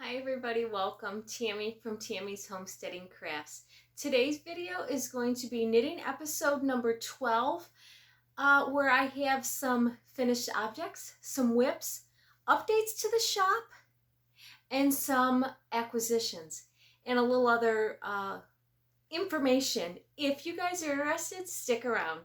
Hi everybody, welcome. Tammy from Tammy's Homesteading Crafts. Today's video is going to be knitting episode number 12, where I have some finished objects, some whips, updates to the shop, and some acquisitions, and a little other information. If you guys are interested, stick around.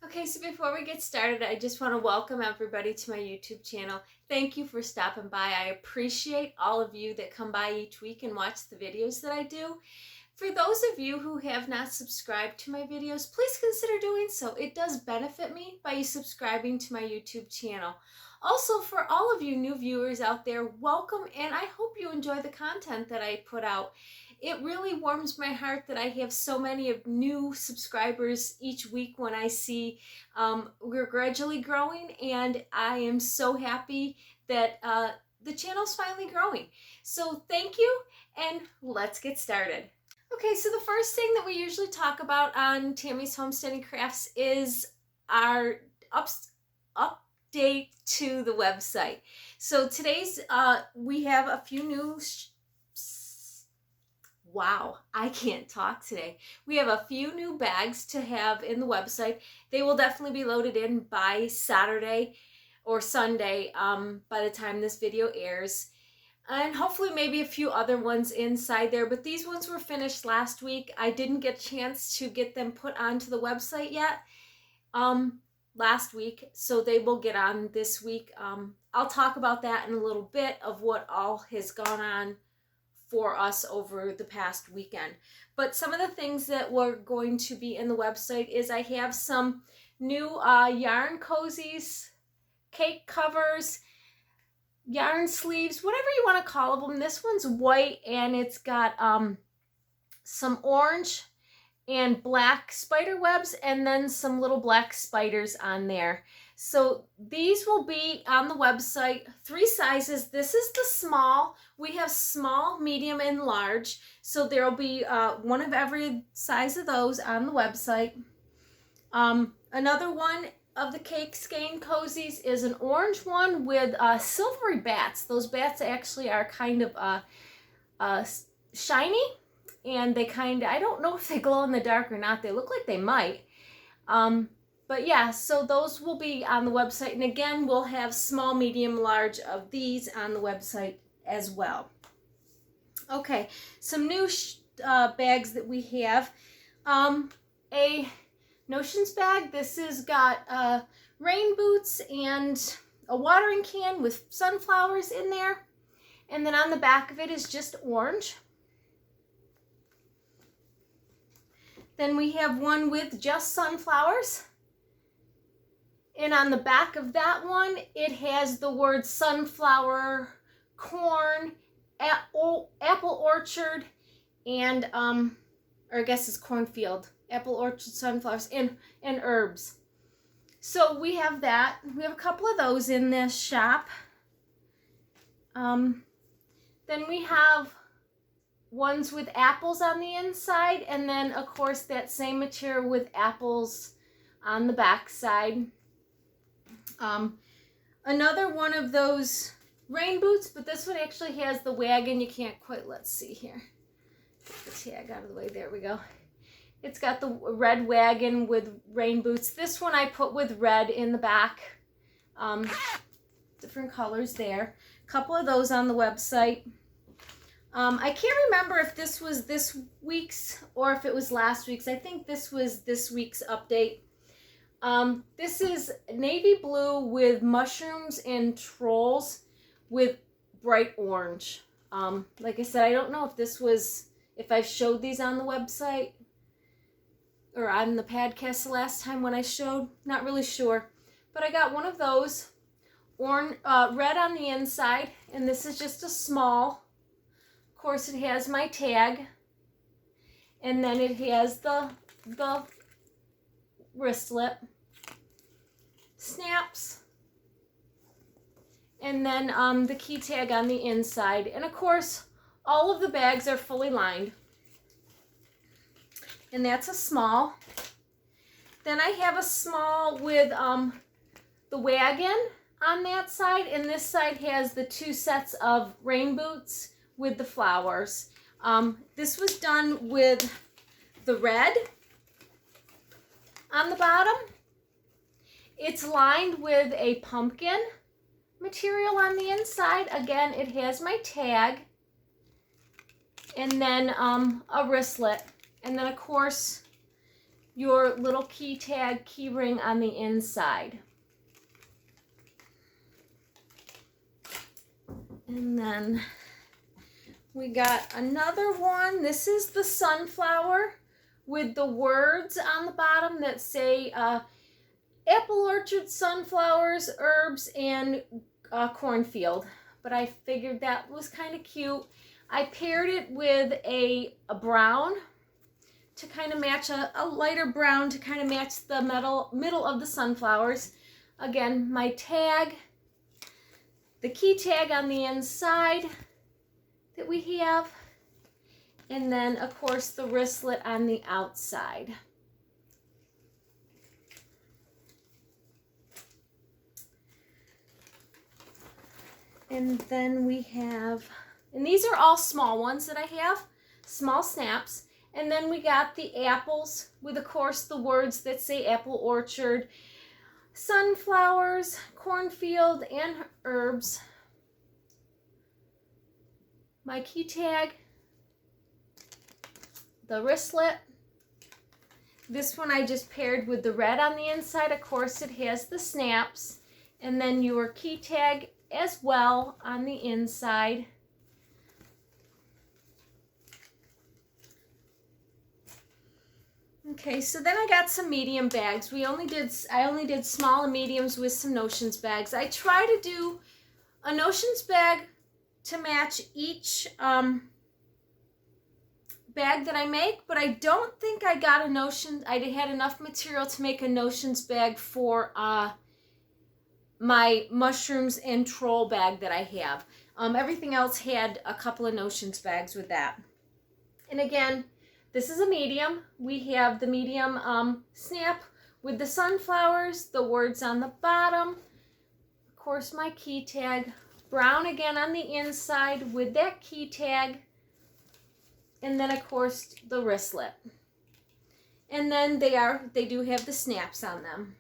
Okay, so before we get started, I just want to welcome everybody to my YouTube channel. Thank you for stopping by. I appreciate all of you that come by each week and watch the videos that I do. For those of you who have not subscribed to my videos, please consider doing so. It does benefit me by you subscribing to my YouTube channel. Also, for all of you new viewers out there, welcome, and I hope you enjoy the content that I put out. It really warms my heart that I have so many of new subscribers each week when I see we're gradually growing, and I am so happy that the channel's finally growing. So thank you, and let's get started. Okay, so the first thing that we usually talk about on Tammy's Homesteading Crafts is our update to the website. So today's, we have a few new wow, I can't talk today. We have a few new bags to have in the website. They will definitely be loaded in by Saturday or Sunday by the time this video airs. And hopefully maybe a few other ones inside there. But these ones were finished last week. I didn't get a chance to get them put onto the website yet last week. So they will get on this week. I'll talk about that in a little bit of what all has gone on for us over the past weekend. But some of the things that were going to be in the website is I have some new yarn cozies, cake covers, yarn sleeves, whatever you want to call them. This one's white and it's got some orange and black spider webs and then some little black spiders on there. So these will be on the website, 3 sizes. This is the small. We have small, medium, and large. So there will be one of every size of those on the website. Another one of the cake skein cozies is an orange one with silvery bats. Those bats actually are kind of shiny, and they kind of, I don't know if they glow in the dark or not. They look like they might. But yeah, so those will be on the website. And again, we'll have small, medium, large of these on the website as well. Okay, some new bags that we have. A Notions bag. This has got rain boots and a watering can with sunflowers in there. And then on the back of it is just orange. Then we have one with just sunflowers. And on the back of that one, it has the word sunflower, corn, apple orchard, and, or I guess it's cornfield, apple orchard, sunflowers, and herbs. So we have that. We have a couple of those in this shop. Then we have ones with apples on the inside, and then of course that same material with apples on the back side. Another one of those rain boots, but this one actually has the wagon. You can't quite, let's see here. Get the tag out of the way. There we go. It's got the red wagon with rain boots. This one I put with red in the back. Different colors there. A couple of those on the website. I can't remember if this was this week's or if it was last week's. I think this was this week's update. This is navy blue with mushrooms and trolls with bright orange. Like I said, I don't know if this was, if I showed these on the website or on the podcast the last time when I showed. Not really sure. But I got one of those, red on the inside, and this is just a small. Of course, it has my tag, and then it has the wristlet, snaps, and then the key tag on the inside. And of course, all of the bags are fully lined. And that's a small. Then I have a small with the wagon on that side, and this side has the 2 sets of rain boots with the flowers. This was done with the red on the bottom. It's lined with a pumpkin material on the inside. Again, it has my tag, and then a wristlet, and then of course your little key tag, key ring on the inside. And then we got another one. This is the sunflower with the words on the bottom that say apple orchard, sunflowers, herbs, and cornfield. But I figured that was kind of cute. I paired it with a brown to kind of match, a lighter brown to kind of match the middle of the sunflowers. Again, my tag, the key tag on the inside that we have, and then of course the wristlet on the outside. And then we have, and these are all small ones that I have, small snaps. And then we got the apples with, of course, the words that say apple orchard, sunflowers, cornfield, and herbs. My key tag, the wristlet. This one I just paired with the red on the inside. Of course, it has the snaps. And then your key tag as well on the inside. Okay, so then I got some medium bags. I only did small and mediums with some notions bags. I try to do a notions bag to match each bag that I make, but I don't think I got a notion. I had enough material to make a notions bag for my mushrooms and troll bag that I have. Everything else had a couple of notions bags with that. And again, this is a medium. We have the medium snap with the sunflowers, the words on the bottom, of course my key tag, brown again on the inside with that key tag, and then of course the wristlet. And then they do have the snaps on them.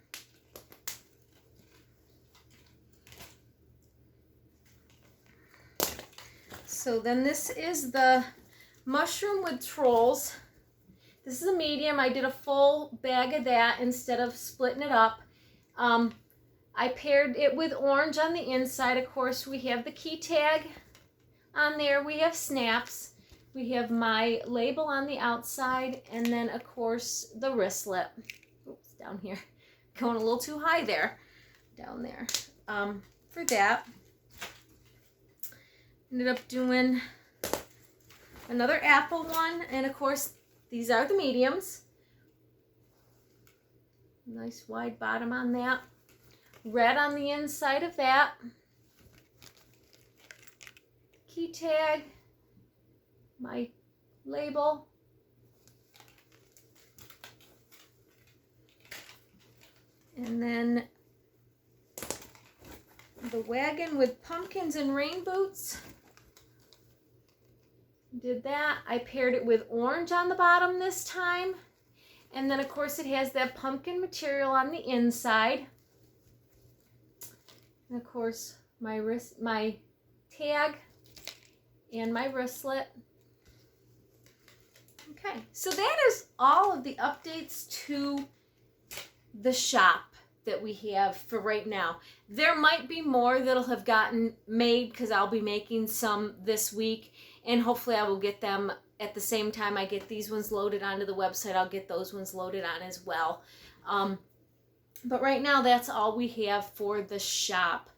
So then this is the mushroom with trolls. This is a medium. I did a full bag of that instead of splitting it up. I paired it with orange on the inside. Of course, we have the key tag on there. We have snaps. We have my label on the outside. And then, of course, the wristlet. Oops, down here. Going a little too high there. Down there. For that, ended up doing another apple one. And, of course, these are the mediums. Nice wide bottom on that. Red on the inside of that. Key tag. My label. And then the wagon with pumpkins and rain boots. Did that. I paired it with orange on the bottom this time. And then, of course, it has that pumpkin material on the inside. And, of course, my tag and my wristlet. Okay, so that is all of the updates to the shop that we have for right now. There might be more that'll have gotten made because I'll be making some this week. And hopefully I will get them at the same time I get these ones loaded onto the website. I'll get those ones loaded on as well. But right now, that's all we have for the shop.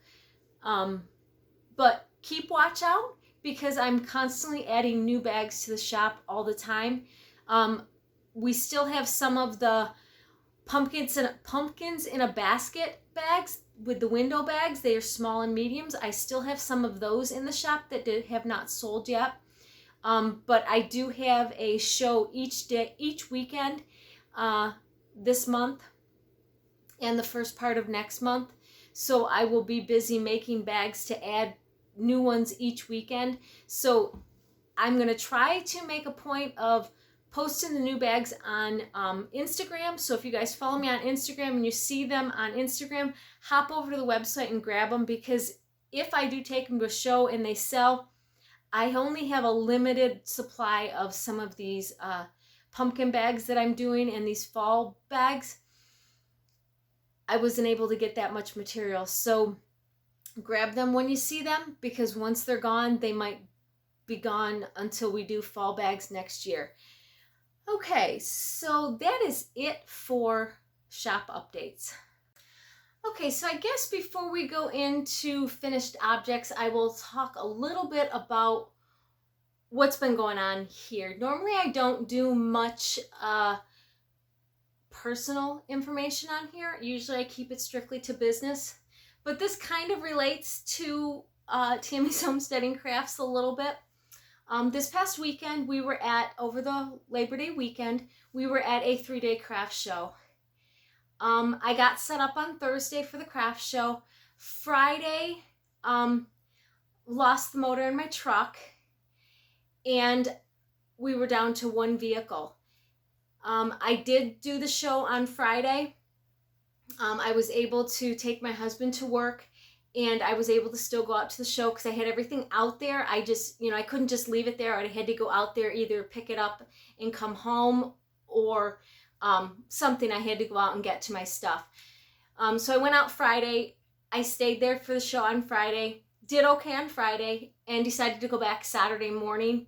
But keep watch out because I'm constantly adding new bags to the shop all the time. We still have some of the pumpkins in a basket bags with the window bags. They are small and mediums. I still have some of those in the shop that have not sold yet. But I do have a show each weekend this month and the first part of next month. So I will be busy making bags to add new ones each weekend. So I'm going to try to make a point of posting the new bags on Instagram. So if you guys follow me on Instagram and you see them on Instagram, hop over to the website and grab them, because if I do take them to a show and they sell, I only have a limited supply of some of these pumpkin bags that I'm doing and these fall bags. I wasn't able to get that much material. So grab them when you see them, because once they're gone, they might be gone until we do fall bags next year. Okay, so that is it for shop updates. Okay, so I guess before we go into finished objects, I will talk a little bit about what's been going on here. Normally I don't do much personal information on here. Usually I keep it strictly to business, but this kind of relates to Tammy's Homesteading Crafts a little bit. This past weekend, we were over the Labor Day weekend, we were at a 3-day craft show. I got set up on Thursday for the craft show. Friday, lost the motor in my truck, and we were down to one vehicle. I did do the show on Friday. I was able to take my husband to work, and I was able to still go out to the show because I had everything out there. I just, I couldn't just leave it there. I had to go out there, either pick it up and come home, or something. I had to go out and get to my stuff. So I went out Friday. I stayed there for the show on Friday, did okay on Friday, and decided to go back Saturday morning.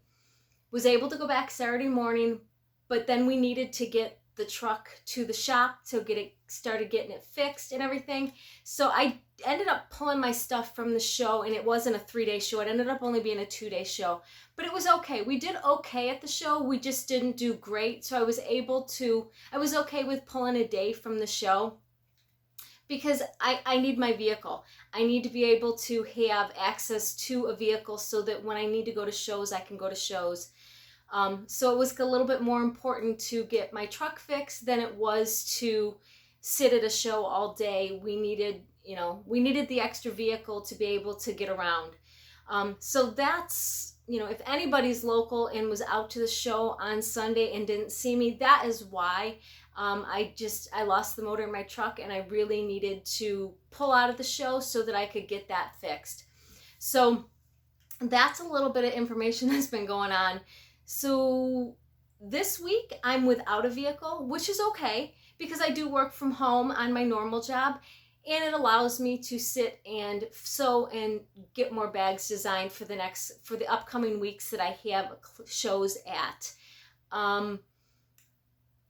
Was able to go back Saturday morning, but then we needed to get the truck to the shop to started getting it fixed and everything. So I ended up pulling my stuff from the show, and it wasn't a 3-day show. It ended up only being a 2-day show, but it was okay. We did okay at the show. We just didn't do great. So I was okay with pulling a day from the show, because I need my vehicle. I need to be able to have access to a vehicle so that when I need to go to shows, I can go to shows. So it was a little bit more important to get my truck fixed than it was to sit at a show all day. We needed the extra vehicle to be able to get around. So that's, if anybody's local and was out to the show on Sunday and didn't see me, that is why. I lost the motor in my truck, and I really needed to pull out of the show so that I could get that fixed. So that's a little bit of information that's been going on. So this week I'm without a vehicle, which is okay, because I do work from home on my normal job, and it allows me to sit and sew and get more bags designed for the upcoming weeks that I have shows at.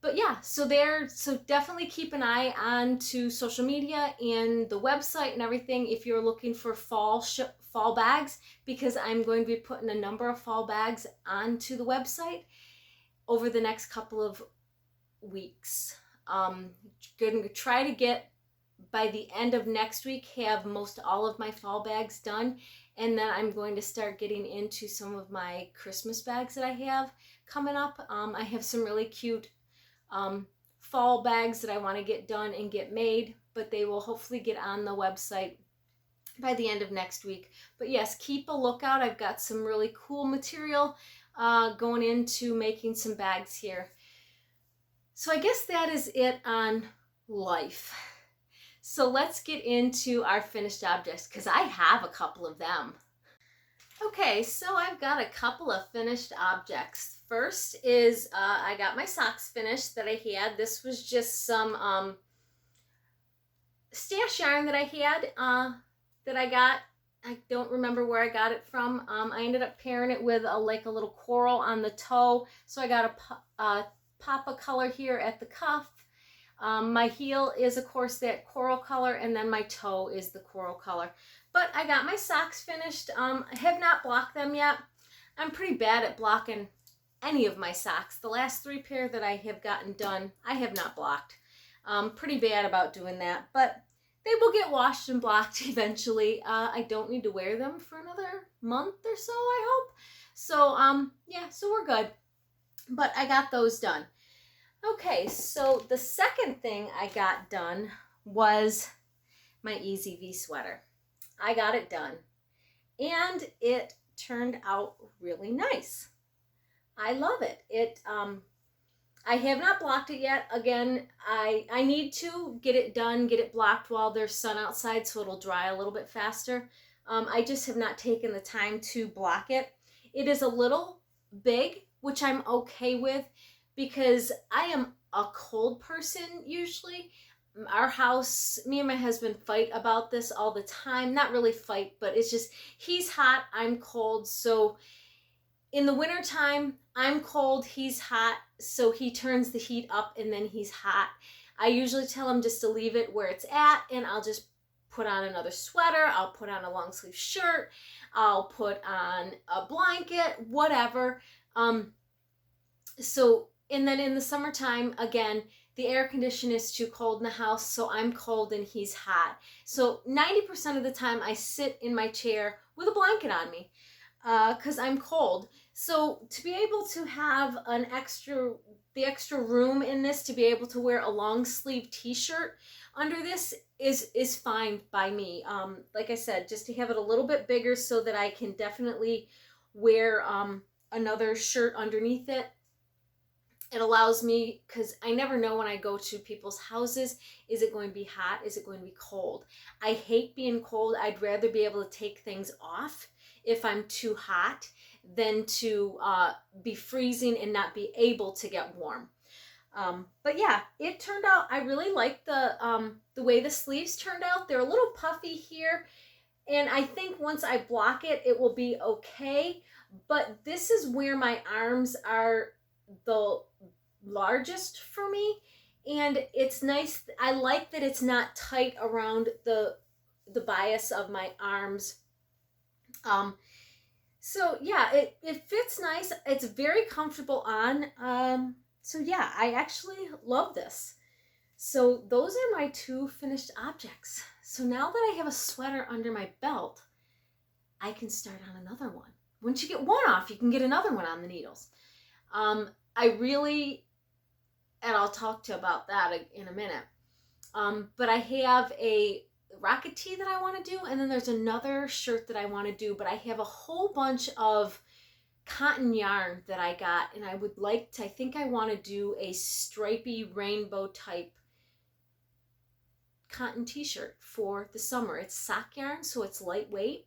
But yeah, so definitely keep an eye on to social media and the website and everything if you're looking for fall bags, because I'm going to be putting a number of fall bags onto the website over the next couple of weeks. Going to try to get, by the end of next week, have most all of my fall bags done, and then I'm going to start getting into some of my Christmas bags that I have coming up. I have some really cute fall bags that I want to get done and get made, but they will hopefully get on the website by the end of next week. But yes, keep a lookout. I've got some really cool material going into making some bags here. So I guess that is it on life. So let's get into our finished objects, because I have a couple of them. Okay, so I've got a couple of finished objects. First is I got my socks finished that I had. This was just some stash yarn that I had that I got. I don't remember where I got it from. I ended up pairing it with a little coral on the toe. So I got a pop of color here at the cuff. My heel is, of course, that coral color, and then my toe is the coral color. But I got my socks finished. I have not blocked them yet. I'm pretty bad at blocking any of my socks. The last 3 pair that I have gotten done, I have not blocked. Pretty bad about doing that, but they will get washed and blocked eventually. I don't need to wear them for another month or so, I hope. So, yeah, so we're good. But I got those done. Okay, so the second thing I got done was my Easy V sweater. I got it done, and it turned out really nice. I love it. I have not blocked it yet. Again, I need to get it done, get it blocked while there's sun outside so it'll dry a little bit faster. I just have not taken the time to block it. It is a little big, which I'm okay with because I am a cold person usually. Our house, me and my husband fight about this all the time. Not really fight, but it's just he's hot, I'm cold. So in the wintertime, I'm cold, he's hot, so he turns the heat up and then he's hot. I usually tell him just to leave it where it's at, and I'll just put on another sweater, I'll put on a long sleeve shirt, I'll put on a blanket, whatever. And then in the summertime, again, the air conditioner is too cold in the house, so I'm cold and he's hot. So 90% of the time I sit in my chair with a blanket on me because I'm cold. So to be able to have the extra room in this to be able to wear a long sleeve t-shirt under this is fine by me. Like I said, just to have it a little bit bigger so that I can definitely wear another shirt underneath it. It allows me, because I never know when I go to people's houses, is it going to be hot? Is it going to be cold? I hate being cold. I'd rather be able to take things off if I'm too hot than to be freezing and not be able to get warm. But yeah, it turned out, I really like the way the sleeves turned out. They're a little puffy here, and I think once I block it, it will be okay. But this is where my arms are the largest for me, and it's nice. I like that it's not tight around the bias of my arms. So yeah, it fits nice. It's very comfortable on. So yeah, I actually love this. So those are my two finished objects. So now that I have a sweater under my belt, I can start on another one. Once you get one off, you can get another one on the needles. I really, and I'll talk to you about that in a minute. But I have a rocket tee that I want to do, and then there's another shirt that I want to do, but I have a whole bunch of cotton yarn that I got, and I would like to, I think I want to do a stripy rainbow type cotton t-shirt for the summer. It's sock yarn, so it's lightweight.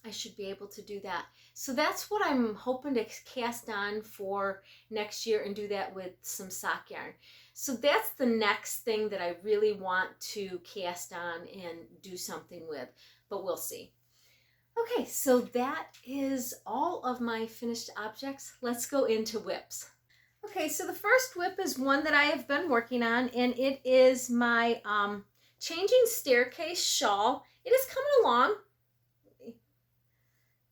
I should be able to do that. So that's what I'm hoping to cast on for next year and do that with some sock yarn. So that's the next thing that I really want to cast on and do something with, but we'll see. Okay, so that is all of my finished objects. Let's go into whips. Okay, so the first whip is one that I have been working on, and it is my changing staircase shawl. It is coming along.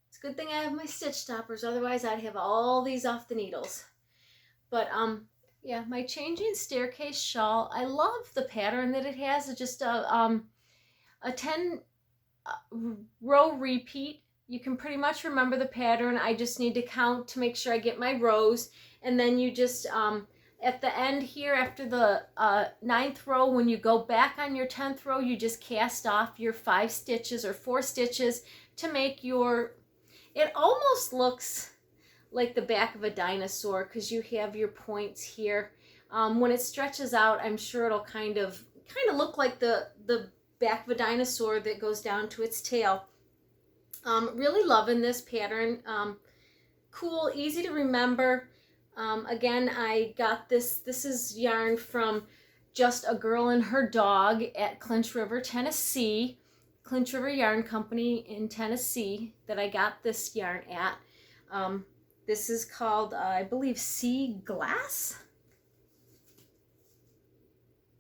It's a good thing I have my stitch stoppers, otherwise I'd have all these off the needles. But yeah, my changing staircase shawl. I love the pattern that it has. It's just a 10 row repeat. You can pretty much remember the pattern. I just need to count to make sure I get my rows, and then you just at the end here, after the 9th row, when you go back on your 10th row, you just cast off your 5 stitches or 4 stitches to make your, it almost looks like the back of a dinosaur because you have your points here. When it stretches out, I'm sure it'll kind of look like the back of a dinosaur that goes down to its tail. Really loving this pattern. Cool, easy to remember. Again, I got this is yarn from Just a Girl and Her Dog at Clinch River, Tennessee. Clinch River Yarn Company in Tennessee that I got this yarn at. This is called, I believe, Sea Glass?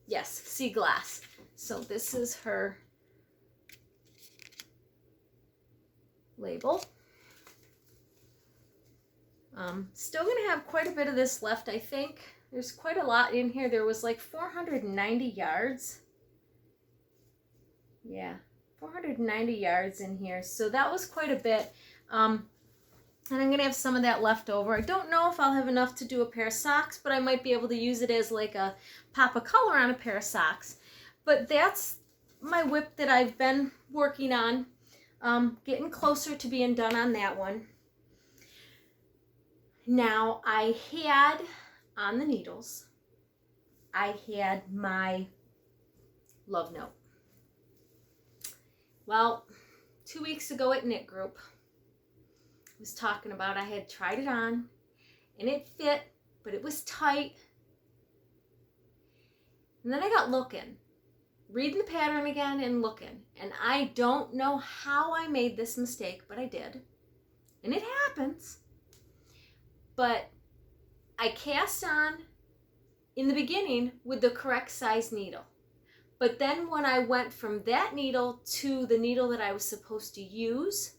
Yes, Sea Glass. So this is her label. Still gonna have quite a bit of this left, I think. There's quite a lot in here. There was like 490 yards. Yeah, 490 yards in here. So that was quite a bit. And I'm gonna have some of that left over. I don't know if I'll have enough to do a pair of socks, but I might be able to use it as like a pop of color on a pair of socks. But that's my whip that I've been working on. Getting closer to being done on that one. Now I had on the needles, I had my love note. Well, 2 weeks ago at Knit Group, I was talking about I had tried it on and it fit, but it was tight. And then I got looking, reading the pattern again and looking. And I don't know how I made this mistake, but I did. And it happens. But I cast on in the beginning with the correct size needle. But then when I went from that needle to the needle that I was supposed to use,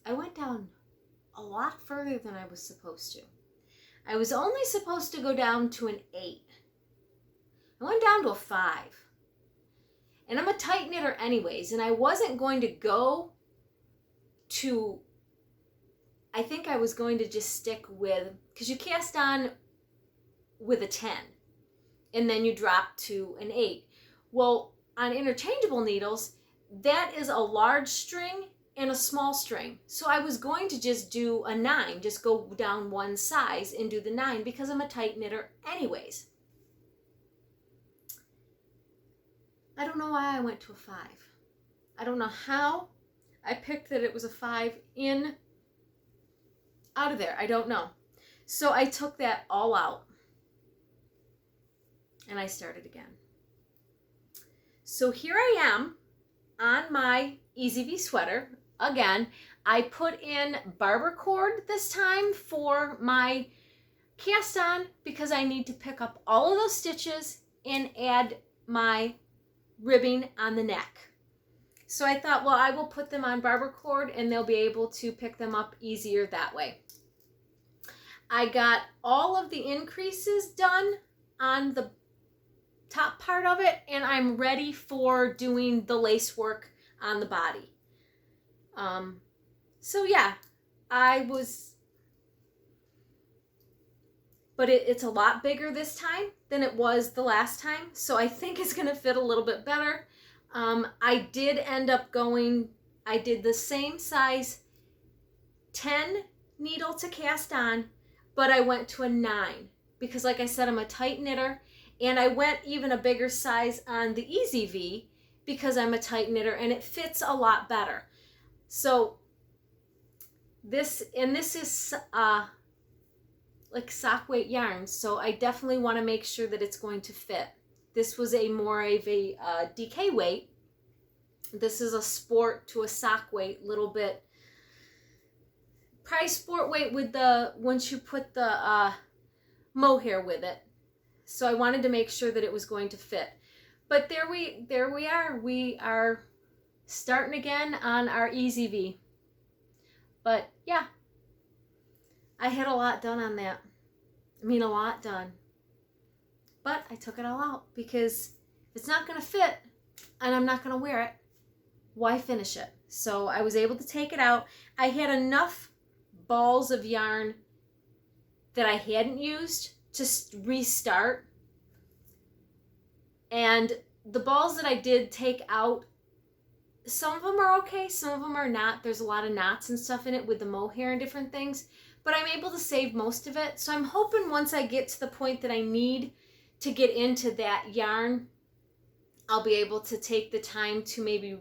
I went down a lot further than I was supposed to. I was only supposed to go down to an 8. I went down to a 5. And I'm a tight knitter anyways, and I wasn't going to go to, I think I was going to just stick with, because you cast on with a 10, and then you drop to an 8. Well, on interchangeable needles, that is a large string and a small string. So I was going to just do a 9, just go down one size and do the 9 because I'm a tight knitter anyways. I don't know why I went to a 5. I don't know how I picked that it was a 5 in out of there. I don't know. So I took that all out and I started again. So here I am on my Easy V sweater. Again, I put in barber cord this time for my cast on because I need to pick up all of those stitches and add my ribbing on the neck. So I thought, well, I will put them on barber cord and they'll be able to pick them up easier that way. I got all of the increases done on the top part of it, and I'm ready for doing the lace work on the body. So yeah, but it's a lot bigger this time than it was the last time, so I think it's gonna fit a little bit better. I did end up I did the same size 10 needle to cast on, but I went to a 9 because, like I said, I'm a tight knitter, and I went even a bigger size on the Easy V because I'm a tight knitter and it fits a lot better. So this is like sock weight yarn, so I definitely want to make sure that it's going to fit. This was a more of a DK weight. This is a sport to a sock weight, little bit. Probably sport weight with the, once you put the mohair with it. So I wanted to make sure that it was going to fit. But there we are. We are starting again on our Easy V. But yeah, I had a lot done on that. I mean, a lot done. But I took it all out because if it's not going to fit and I'm not going to wear it, why finish it? So I was able to take it out. I had enough balls of yarn that I hadn't used to restart. And the balls that I did take out, some of them are okay, some of them are not. There's a lot of knots and stuff in it with the mohair and different things, but I'm able to save most of it. So I'm hoping once I get to the point that I need to get into that yarn, I'll be able to take the time to maybe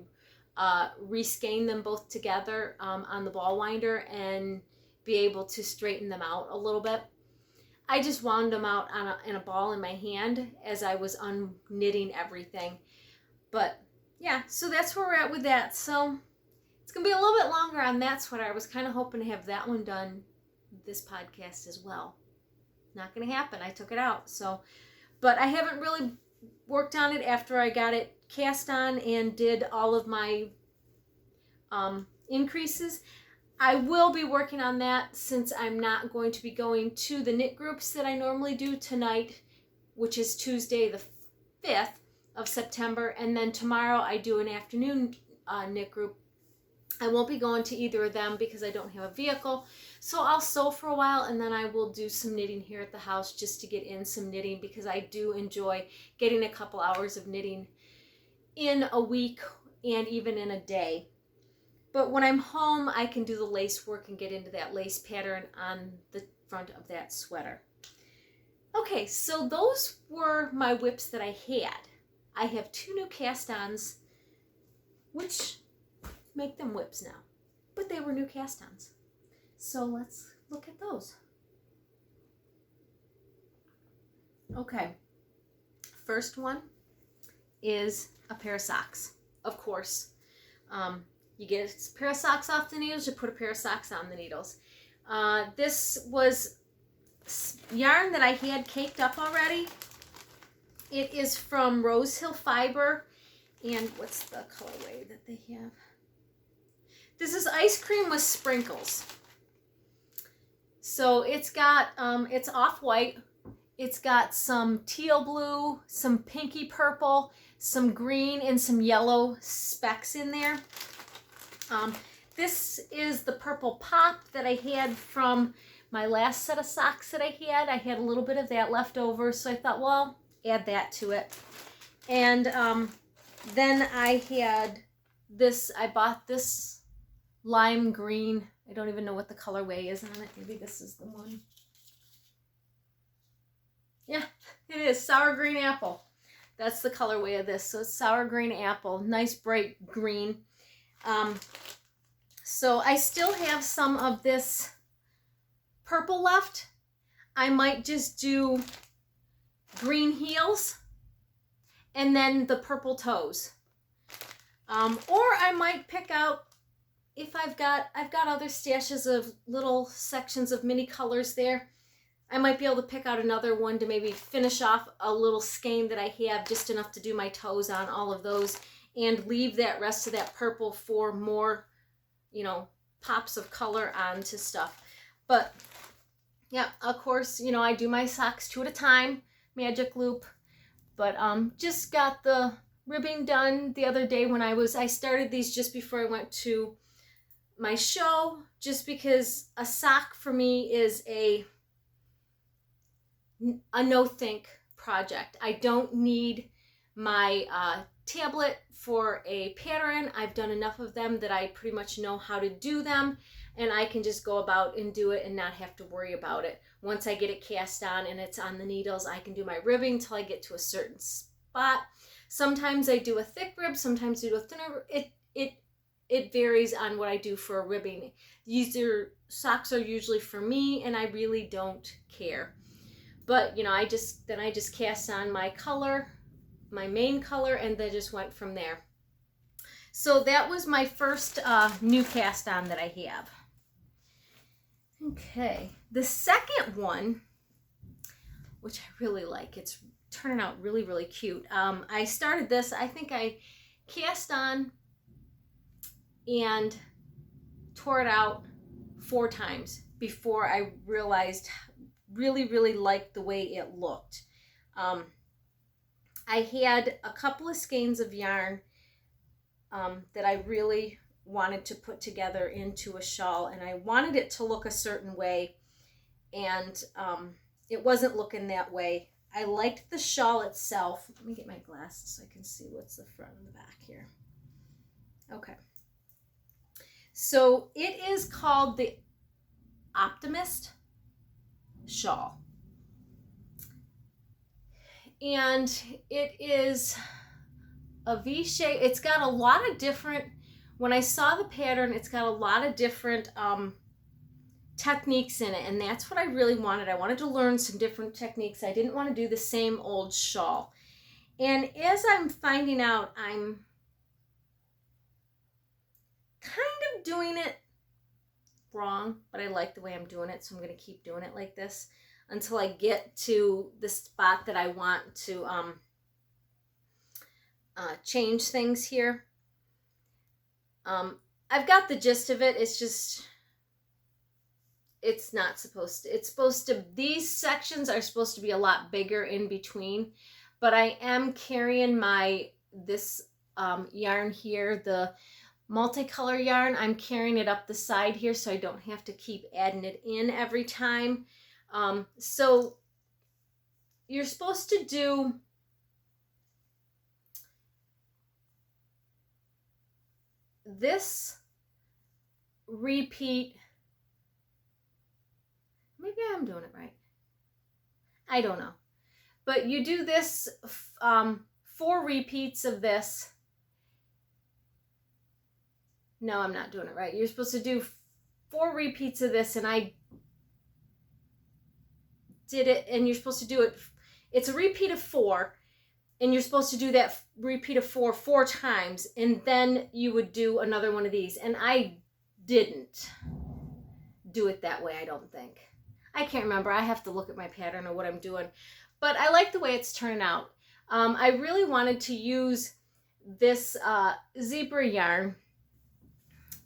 reskein them both together on the ball winder and be able to straighten them out a little bit. I just wound them out in a ball in my hand as I was unknitting everything. But yeah, so that's where we're at with that. So it's going to be a little bit longer on that sweater. I was kind of hoping to have that one done this podcast as well. Not going to happen. I took it out. So, but I haven't really worked on it after I got it cast on and did all of my increases. I will be working on that since I'm not going to be going to the knit groups that I normally do tonight, which is Tuesday the 5th of September, and then tomorrow I do an afternoon knit group. I won't be going to either of them because I don't have a vehicle, so I'll sew for a while and then I will do some knitting here at the house just to get in some knitting because I do enjoy getting a couple hours of knitting in a week and even in a day. But when I'm home, I can do the lace work and get into that lace pattern on the front of that sweater. Okay, so those were my whips that I had. I have 2 new cast-ons, which make them whips now, but they were new cast-ons. So let's look at those. Okay, first one is a pair of socks. Of course, you get a pair of socks off the needles, you put a pair of socks on the needles. This was yarn that I had caked up already. It is from Rose Hill Fiber, and what's the colorway that they have? This is Ice Cream with Sprinkles. So it's got, it's off-white. It's got some teal blue, some pinky purple, some green, and some yellow specks in there. This is the purple pop that I had from my last set of socks that I had. I had a little bit of that left over, so I thought, well, add that to it. And then I had this, I bought this lime green. I don't even know what the colorway is on it. Maybe this is the one. Yeah, it is sour green apple. That's the colorway of this. So it's sour green apple, nice bright green. So I still have some of this purple left. I might just do green heels and then the purple toes. Or I might pick out, if I've got other stashes of little sections of mini colors there, I might be able to pick out another one to maybe finish off a little skein that I have, just enough to do my toes on all of those, and leave that rest of that purple for more, you know, pops of color onto stuff. But yeah, of course, you know, I do my socks 2 at a time, magic loop. But just got the ribbing done the other day when I started these just before I went to my show, just because a sock for me is a no-think project. I don't need my tablet for a pattern. I've done enough of them that I pretty much know how to do them, and I can just go about and do it and not have to worry about it. Once I get it cast on and it's on the needles, I can do my ribbing until I get to a certain spot. Sometimes I do a thick rib, sometimes I do a thinner. It varies on what I do for a ribbing. These socks are usually for me, and I really don't care. But, you know, I just cast on my color, my main color, and then just went from there. So that was my first new cast on that I have. Okay, the second one, which I really like, it's turning out really, really cute. I started this, I think I cast on and tore it out 4 times before I realized really liked the way it looked. I had a couple of skeins of yarn that I really wanted to put together into a shawl, and I wanted it to look a certain way, and it wasn't looking that way. I liked the shawl itself. Let me get my glasses so I can see what's the front and the back here. Okay. So it is called the Optimist shawl, and it is a V shape. It's got a lot of different, when I saw the pattern, it's got a lot of different techniques in it, and that's what I really wanted. I wanted to learn some different techniques. I didn't want to do the same old shawl. And as I'm finding out, I'm kind of doing it wrong, but I like the way I'm doing it, so I'm going to keep doing it like this until I get to the spot that I want to change things here. I've got the gist of it. It's just, it's not supposed to, it's supposed to, these sections are supposed to be a lot bigger in between, but I am carrying this yarn here, the multicolor yarn. I'm carrying it up the side here so I don't have to keep adding it in every time. So you're supposed to do this repeat, maybe I'm doing it right. I don't know. But you do this, 4 repeats of this. No, I'm not doing it right. You're supposed to do 4 repeats of this, and I did it, and you're supposed to do it. It's a repeat of 4, and you're supposed to do that repeat of 4 times, and then you would do another one of these. And I didn't do it that way, I don't think. I can't remember. I have to look at my pattern or what I'm doing. But I like the way it's turning out. I really wanted to use this zebra yarn.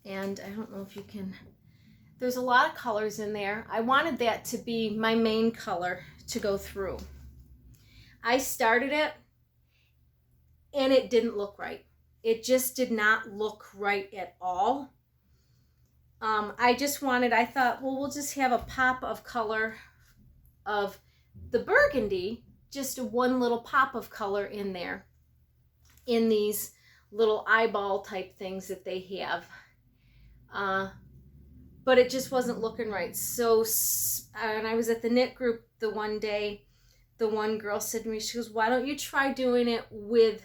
And I don't know if you can... There's a lot of colors in there. I wanted that to be my main color to go through. I started it, and it didn't look right. It just did not look right at all. I thought, well, we'll just have a pop of color of the burgundy, just one little pop of color in there, in these little eyeball type things that they have. But it just wasn't looking right. So, and I was at the knit group the one day, the one girl said to me, she goes, why don't you try doing it with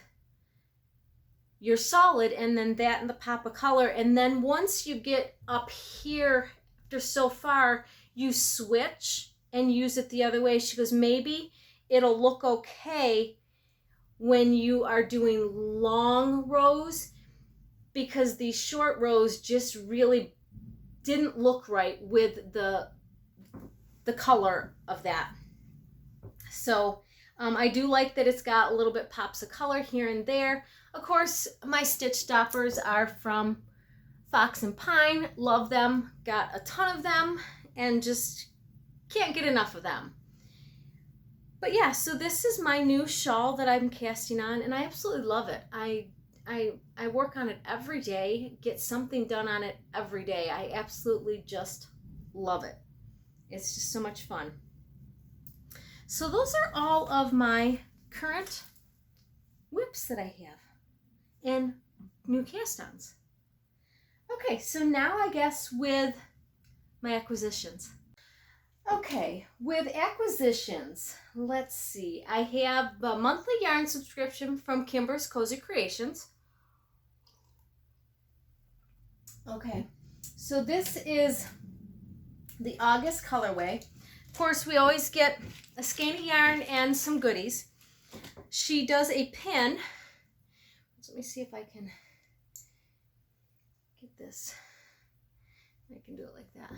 your solid and then that and the pop of color, and then once you get up here after so far, you switch and use it the other way. She goes, maybe it'll look okay when you are doing long rows, because these short rows just really didn't look right with the color of that. So I do like that it's got a little bit pops of color here and there. Of course, my stitch stoppers are from Fox and Pine. Love them. Got a ton of them and just can't get enough of them. But yeah, so this is my new shawl that I'm casting on, and I absolutely love it. I work on it every day, get something done on it every day. I absolutely just love it. It's just so much fun. So those are all of my current whips that I have and new cast-ons. Okay, so now I guess with my acquisitions. Okay, with acquisitions, let's see. I have a monthly yarn subscription from Kimber's Cozy Creations. Okay, so this is the August colorway. Of course, we always get a skein of yarn and some goodies. She does a pin. Let me see if I can get this. I can do it like that.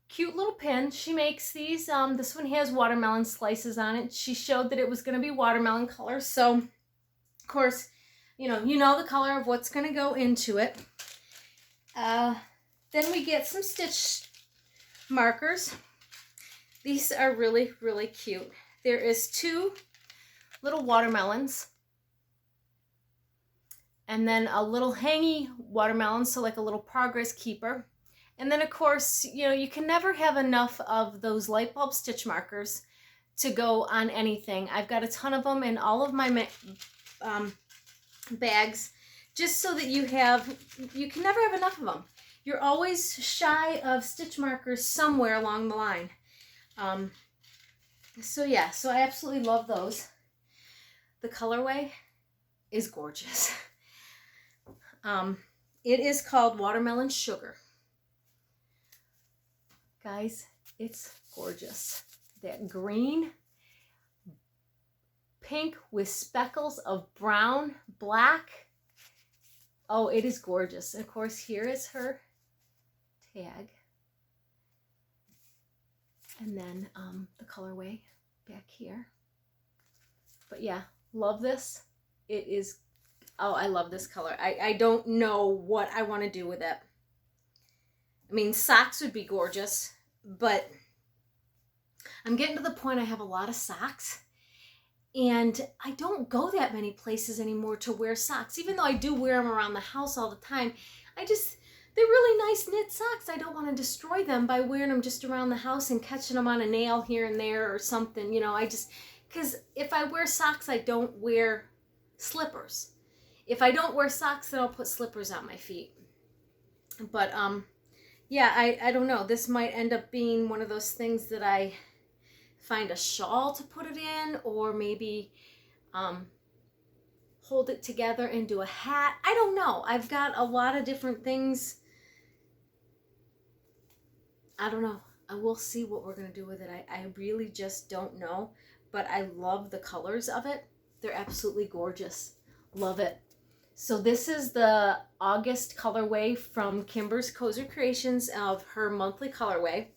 Cute little pin. She makes these. This one has watermelon slices on it. She showed that it was going to be watermelon color. So, of course, you know the color of what's going to go into it. Then we get some stitch markers. These are really, really cute. There is 2 little watermelons. And then a little hangy watermelon, so like a little progress keeper. And then, of course, you can never have enough of those light bulb stitch markers to go on anything. I've got a ton of them in all of my bags, just so that you can never have enough of them. You're always shy of stitch markers somewhere along the line. So yeah, so I absolutely love those. The colorway is gorgeous. It is called Watermelon Sugar. Guys, it's gorgeous. That green, pink with speckles of brown, black. Oh, it is gorgeous. And of course, here is her tag. And then the colorway back here. But yeah, love this. It is, oh, I love this color. I don't know what I want to do with it. I mean, socks would be gorgeous, but I'm getting to the point I have a lot of socks, and I don't go that many places anymore to wear socks. Even though I do wear them around the house all the time, they're really nice knit socks. I don't want to destroy them by wearing them just around the house and catching them on a nail here and there or something, because if I wear socks, I don't wear slippers. If I don't wear socks, then I'll put slippers on my feet. But yeah, I don't know. This might end up being one of those things that I find a shawl to put it in, or maybe hold it together and do a hat. I don't know. I've got a lot of different things. I don't know. I will see what we're going to do with it. I really just don't know, but I love the colors of it. They're absolutely gorgeous. Love it. So this is the August colorway from Kimber's Cozy Creations of her monthly colorway,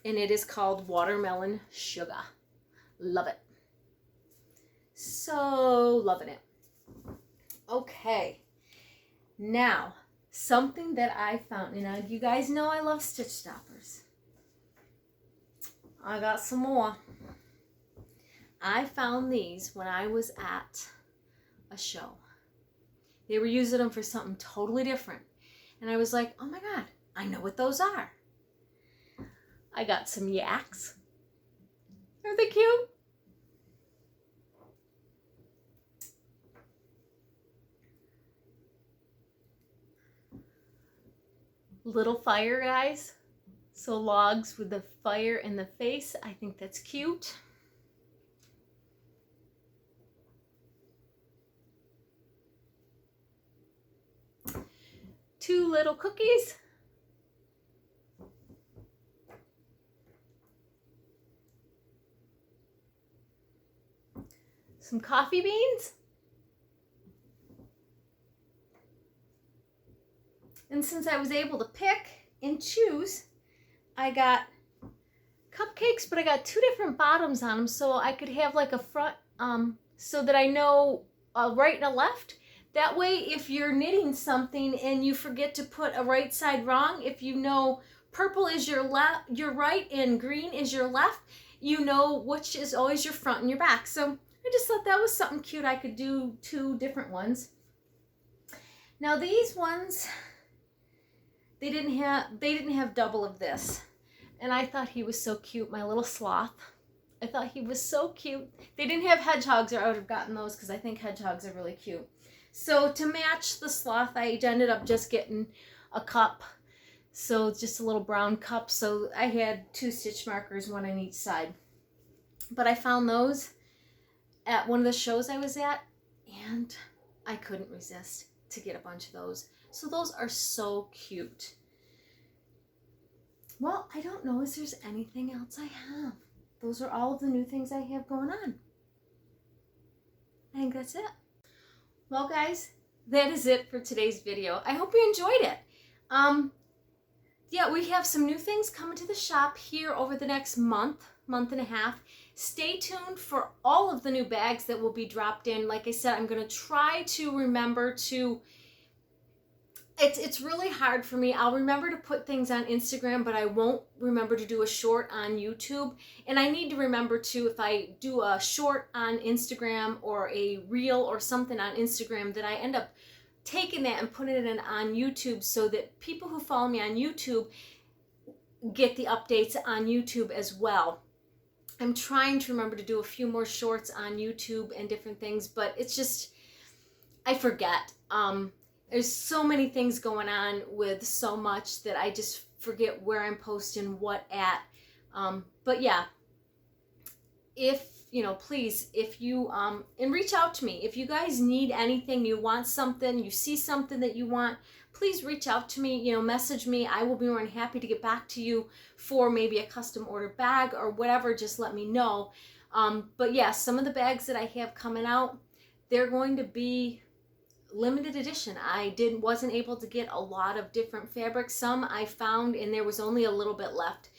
and it is called Watermelon Sugar. Love it. So loving it. Okay. Now, something that I found, and you guys know I love stitch stoppers. I got some more. I found these when I was at a show. They were using them for something totally different. And I was like, oh my God, I know what those are. I got some yaks. Are they cute? Little fire guys. So logs with the fire in the face. I think that's cute. Two little cookies. Some coffee beans. And since I was able to pick and choose, I got cupcakes, but I got two different bottoms on them, so I could have like a front, so that I know a right and a left. That way, if you're knitting something and you forget to put a right side wrong, if you know purple is your left, your right, and green is your left, you know which is always your front and your back. So I just thought that was something cute. I could do two different ones. Now these ones, they didn't have double of this, and I thought he was so cute, my little sloth. I thought he was so cute. They didn't have hedgehogs, or I would have gotten those because I think hedgehogs are really cute. So to match the sloth, I ended up just getting a cup. So just a little brown cup. So I had two stitch markers, one on each side. But I found those at one of the shows I was at, and I couldn't resist to get a bunch of those. So those are so cute. Well, I don't know if there's anything else I have. Those are all of the new things I have going on. I think that's it. Well, guys, that is it for today's video. I hope you enjoyed it. Yeah, we have some new things coming to the shop here over the next month and a half. Stay tuned for all of the new bags that will be dropped in. Like I said, I'm going to try to remember to... It's really hard for me. I'll remember to put things on Instagram, but I won't remember to do a short on YouTube. And I need to remember to, if I do a short on Instagram or a reel or something on Instagram, that I end up taking that and putting it in on YouTube so that people who follow me on YouTube get the updates on YouTube as well. I'm trying to remember to do a few more shorts on YouTube and different things, but it's just, I forget. There's so many things going on with so much that I just forget where I'm posting what at. But yeah, if, please, if you, and reach out to me. If you guys need anything, you want something, you see something that you want, please reach out to me, message me. I will be more than happy to get back to you for maybe a custom order bag or whatever. Just let me know. But yeah, some of the bags that I have coming out, they're going to be limited edition. I wasn't able to get a lot of different fabrics. Some I found and there was only a little bit left,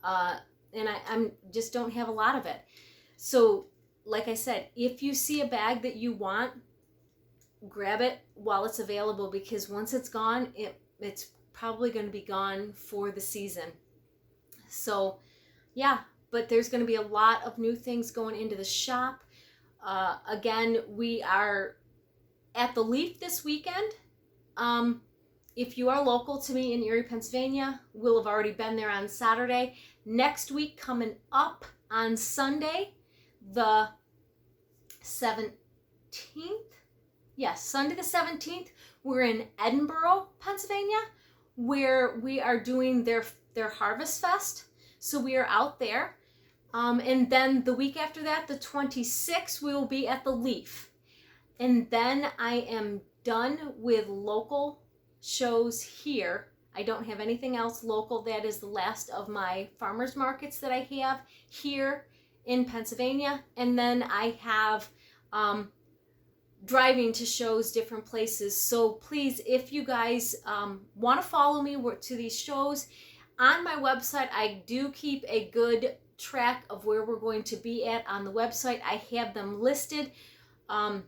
and I'm just don't have a lot of it. So like I said, if you see a bag that you want, grab it while it's available, because once it's gone, it's probably going to be gone for the season. So yeah, but there's going to be a lot of new things going into the shop. Again, we are at the Leaf this weekend. If you are local to me in Erie, Pennsylvania, we'll have already been there on Saturday. Next week coming up on Sunday, the 17th. Yes, Sunday the 17th, we're in Edinboro, Pennsylvania, where we are doing their Harvest Fest. So we are out there. And then the week after that, the 26th, we will be at the Leaf. And then I am done with local shows here. I don't have anything else local. That is the last of my farmers markets that I have here in Pennsylvania. And then I have driving to shows, different places. So please, if you guys want to follow me to these shows, on my website, I do keep a good track of where we're going to be at on the website. I have them listed. The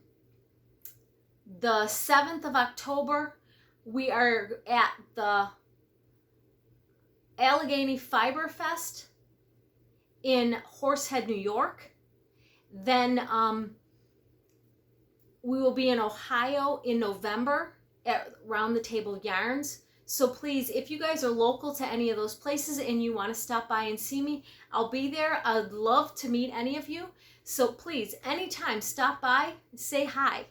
7th of October, we are at the Allegheny Fiber Fest in Horsehead, New York. Then we will be in Ohio in November at Round the Table Yarns. So please, if you guys are local to any of those places and you want to stop by and see me, I'll be there. I'd love to meet any of you. So please, anytime, stop by and say hi.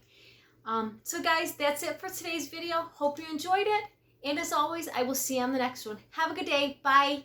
So guys, that's it for today's video. Hope you enjoyed it. And as always, I will see you on the next one. Have a good day. Bye.